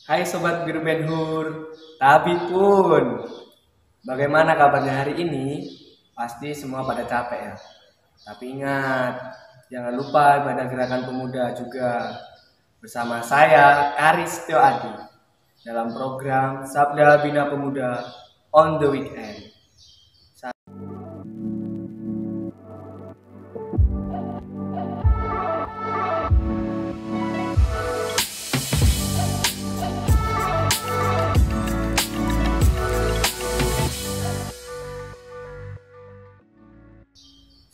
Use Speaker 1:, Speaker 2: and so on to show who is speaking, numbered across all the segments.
Speaker 1: Hai Sobat Biru Ben Hur, tapi pun bagaimana kabarnya hari ini? Pasti semua pada capek ya. Tapi ingat, jangan lupa pada gerakan pemuda juga. Bersama saya, Karis Tio Adi, dalam program Sabda Bina Pemuda on the Weekend.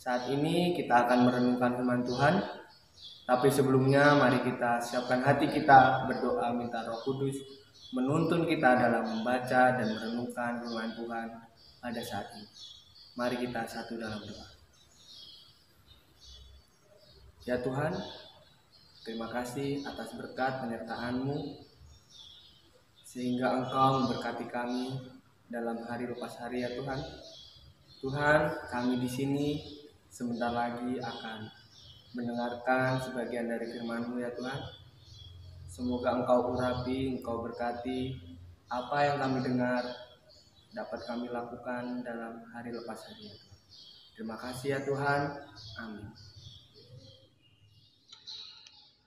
Speaker 1: Saat ini kita akan merenungkan firman Tuhan. Tapi sebelumnya mari kita siapkan hati kita berdoa minta Roh Kudus menuntun kita dalam membaca dan merenungkan firman Tuhan pada saat ini. Mari kita satu dalam doa. Ya Tuhan, terima kasih atas berkat penyertaan-Mu sehingga Engkau memberkati kami dalam hari lepas hari ya Tuhan. Tuhan, kami di sini sebentar lagi akan mendengarkan sebagian dari firman-Mu ya Tuhan. Semoga Engkau urapi, Engkau berkati apa yang kami dengar dapat kami lakukan dalam hari lepas hari ya Tuhan. Terima kasih ya Tuhan. Amin.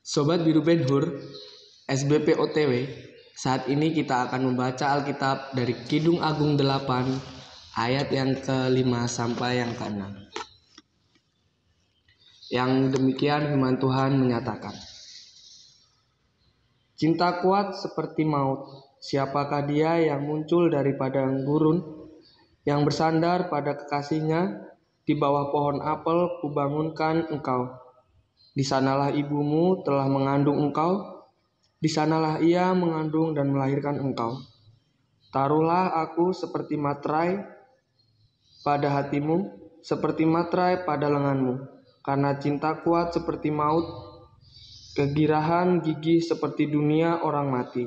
Speaker 2: Sobat Biru Ben Hur, SBP OTW, saat ini kita akan membaca Alkitab dari Kidung Agung 8 ayat yang ke-5 sampai yang ke-6. Yang demikian firman Tuhan menyatakan, cinta kuat seperti maut, siapakah dia yang muncul dari padang gurun, yang bersandar pada kekasihnya, di bawah pohon apel kubangunkan engkau. Di sanalah ibumu telah mengandung engkau, di sanalah ia mengandung dan melahirkan engkau. Taruhlah aku seperti materai pada hatimu, seperti materai pada lenganmu, karena cinta kuat seperti maut, kegirahan gigih seperti dunia orang mati.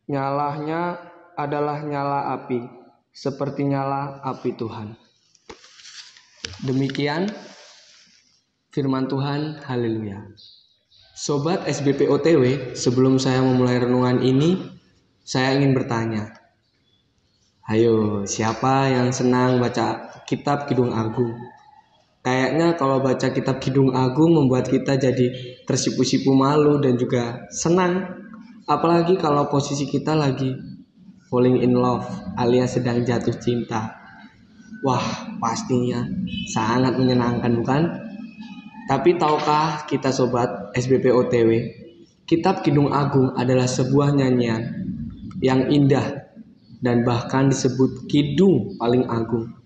Speaker 2: Nyalanya adalah nyala api, seperti nyala api Tuhan. Demikian firman Tuhan, haleluya. Sobat SBP OTW, sebelum saya memulai renungan ini, saya ingin bertanya. Ayo, siapa yang senang baca kitab Kidung Agung? Kayaknya kalau baca kitab Kidung Agung membuat kita jadi tersipu-sipu malu dan juga senang. Apalagi kalau posisi kita lagi falling in love alias sedang jatuh cinta. Wah, pastinya sangat menyenangkan bukan? Tapi tahukah kita sobat SBP OTW, kitab Kidung Agung adalah sebuah nyanyian yang indah dan bahkan disebut kidung paling agung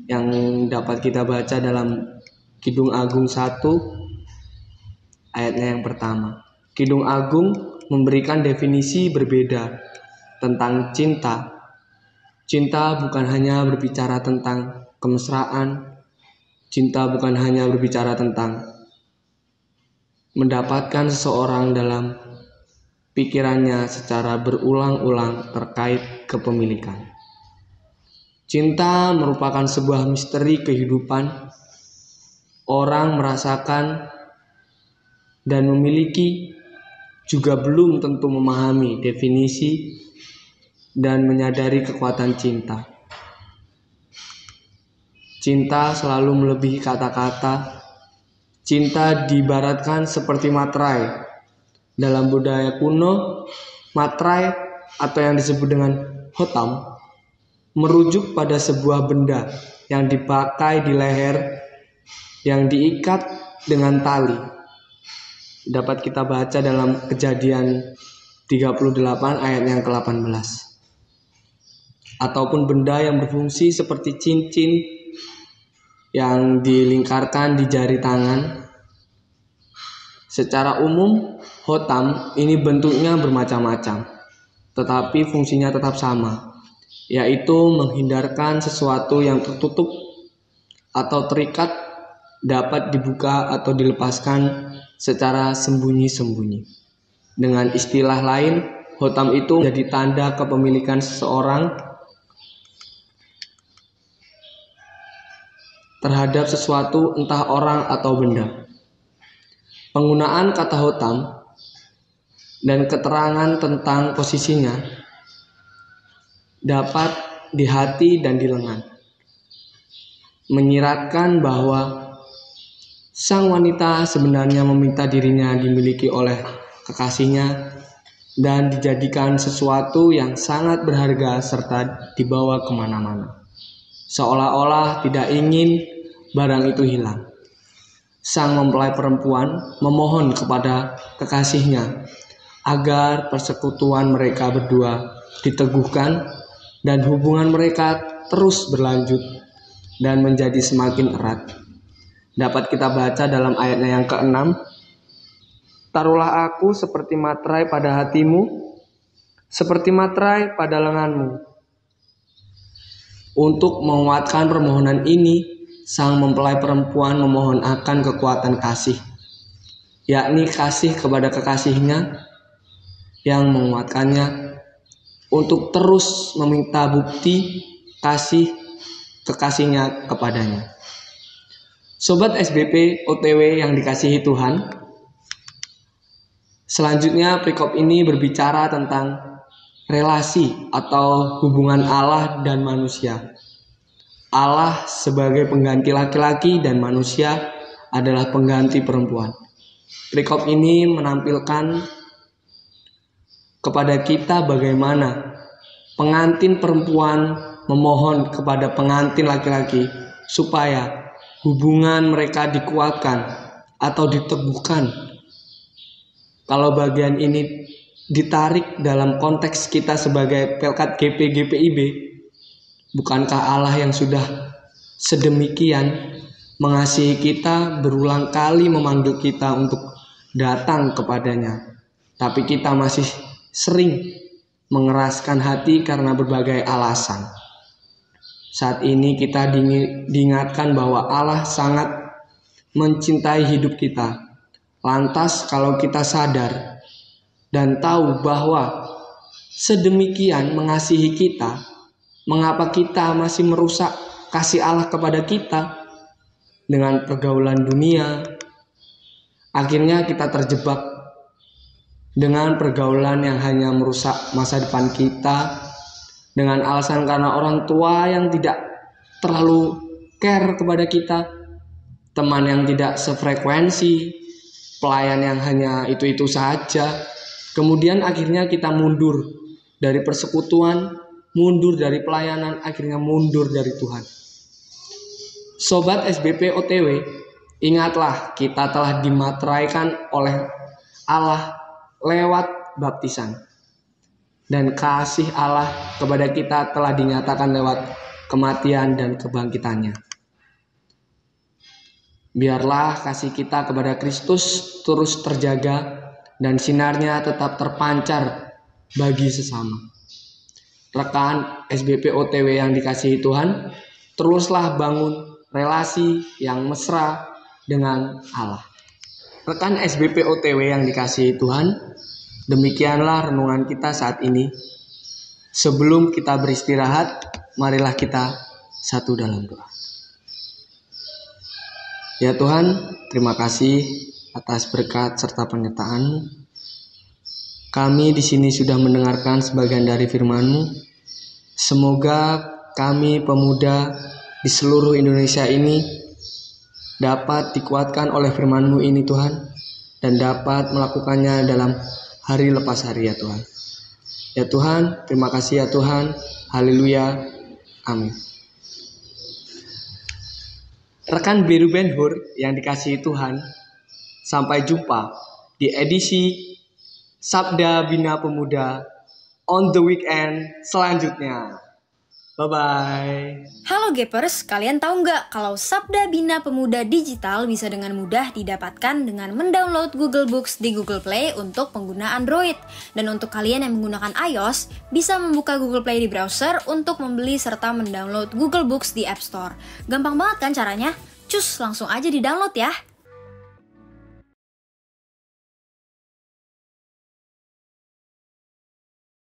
Speaker 2: yang dapat kita baca dalam Kidung Agung 1 ayatnya yang pertama. Kidung Agung memberikan definisi berbeda tentang cinta. Cinta bukan hanya berbicara tentang kemesraan. Cinta bukan hanya berbicara tentang mendapatkan seseorang dalam pikirannya secara berulang-ulang terkait kepemilikan. Cinta merupakan sebuah misteri kehidupan. Orang merasakan dan memiliki juga belum tentu memahami definisi dan menyadari kekuatan cinta. Cinta selalu melebihi kata-kata. Cinta diibaratkan seperti materai. Dalam budaya kuno, materai atau yang disebut dengan hotam merujuk pada sebuah benda yang dipakai di leher yang diikat dengan tali. Dapat kita baca dalam Kejadian 38 ayat yang ke-18. Ataupun benda yang berfungsi seperti cincin yang dilingkarkan di jari tangan. Secara umum, hotam ini bentuknya bermacam-macam, tetapi fungsinya tetap sama, yaitu menghindarkan sesuatu yang tertutup atau terikat dapat dibuka atau dilepaskan secara sembunyi-sembunyi. Dengan istilah lain, hotam itu menjadi tanda kepemilikan seseorang terhadap sesuatu, entah orang atau benda. Penggunaan kata hotam dan keterangan tentang posisinya dapat di hati dan di lengan, menyiratkan bahwa sang wanita sebenarnya meminta dirinya dimiliki oleh kekasihnya dan dijadikan sesuatu yang sangat berharga serta dibawa kemana-mana, seolah-olah tidak ingin barang itu hilang. Sang mempelai perempuan memohon kepada kekasihnya agar persekutuan mereka berdua diteguhkan dan hubungan mereka terus berlanjut dan menjadi semakin erat. Dapat kita baca dalam ayatnya yang ke-6. Taruhlah aku seperti materai pada hatimu, seperti materai pada lenganmu. Untuk menguatkan permohonan ini, sang mempelai perempuan memohon akan kekuatan kasih, yakni kasih kepada kekasihnya yang menguatkannya untuk terus meminta bukti kasih kekasihnya kepadanya. Sobat SBP OTW yang dikasihi Tuhan, selanjutnya perikop ini berbicara tentang relasi atau hubungan Allah dan manusia. Allah sebagai pengganti laki-laki dan manusia adalah pengganti perempuan. Perikop ini menampilkan kepada kita bagaimana pengantin perempuan memohon kepada pengantin laki-laki supaya hubungan mereka dikuatkan atau diteguhkan. Kalau bagian ini ditarik dalam konteks kita sebagai pelkat GPIB, bukankah Allah yang sudah sedemikian mengasihi kita berulang kali memanggil kita untuk datang kepadanya, tapi kita masih sering mengeraskan hati karena berbagai alasan. Saat ini kita diingatkan bahwa Allah sangat mencintai hidup kita. Lantas kalau kita sadar dan tahu bahwa sedemikian mengasihi kita, mengapa kita masih merusak kasih Allah kepada kita dengan pergaulan dunia? Akhirnya kita terjebak dengan pergaulan yang hanya merusak masa depan kita, dengan alasan karena orang tua yang tidak terlalu care kepada kita, teman yang tidak sefrekuensi, pelayan yang hanya itu-itu saja. Kemudian akhirnya kita mundur dari persekutuan, mundur dari pelayanan, akhirnya mundur dari Tuhan. Sobat SBP OTW, ingatlah kita telah dimateraikan oleh Allah lewat baptisan. Dan kasih Allah kepada kita telah dinyatakan lewat kematian dan kebangkitannya. Biarlah kasih kita kepada Kristus terus terjaga dan sinarnya tetap terpancar bagi sesama. Rekan SBP OTW yang dikasihi Tuhan, teruslah bangun relasi yang mesra dengan Allah. Rekan SBP OTW yang dikasihi Tuhan, demikianlah renungan kita saat ini. Sebelum kita beristirahat, marilah kita satu dalam doa. Ya Tuhan, terima kasih atas berkat serta penyertaan-Mu. Kami di sini sudah mendengarkan sebagian dari firman-Mu. Semoga kami pemuda di seluruh Indonesia ini dapat dikuatkan oleh firman-Mu ini Tuhan, dan dapat melakukannya dalam hari lepas hari ya Tuhan. Ya Tuhan, terima kasih ya Tuhan. Haleluya. Amin. Rekan Biru Ben-Hur yang dikasihi Tuhan, sampai jumpa di edisi Sabda Bina Pemuda on the weekend selanjutnya. Bye-bye.
Speaker 3: Halo Gapers, kalian tahu nggak kalau Sabda Bina Pemuda Digital bisa dengan mudah didapatkan dengan mendownload Google Books di Google Play untuk pengguna Android. Dan untuk kalian yang menggunakan iOS, bisa membuka Google Play di browser untuk membeli serta mendownload Google Books di App Store. Gampang banget kan caranya? Cus, langsung aja di-download ya.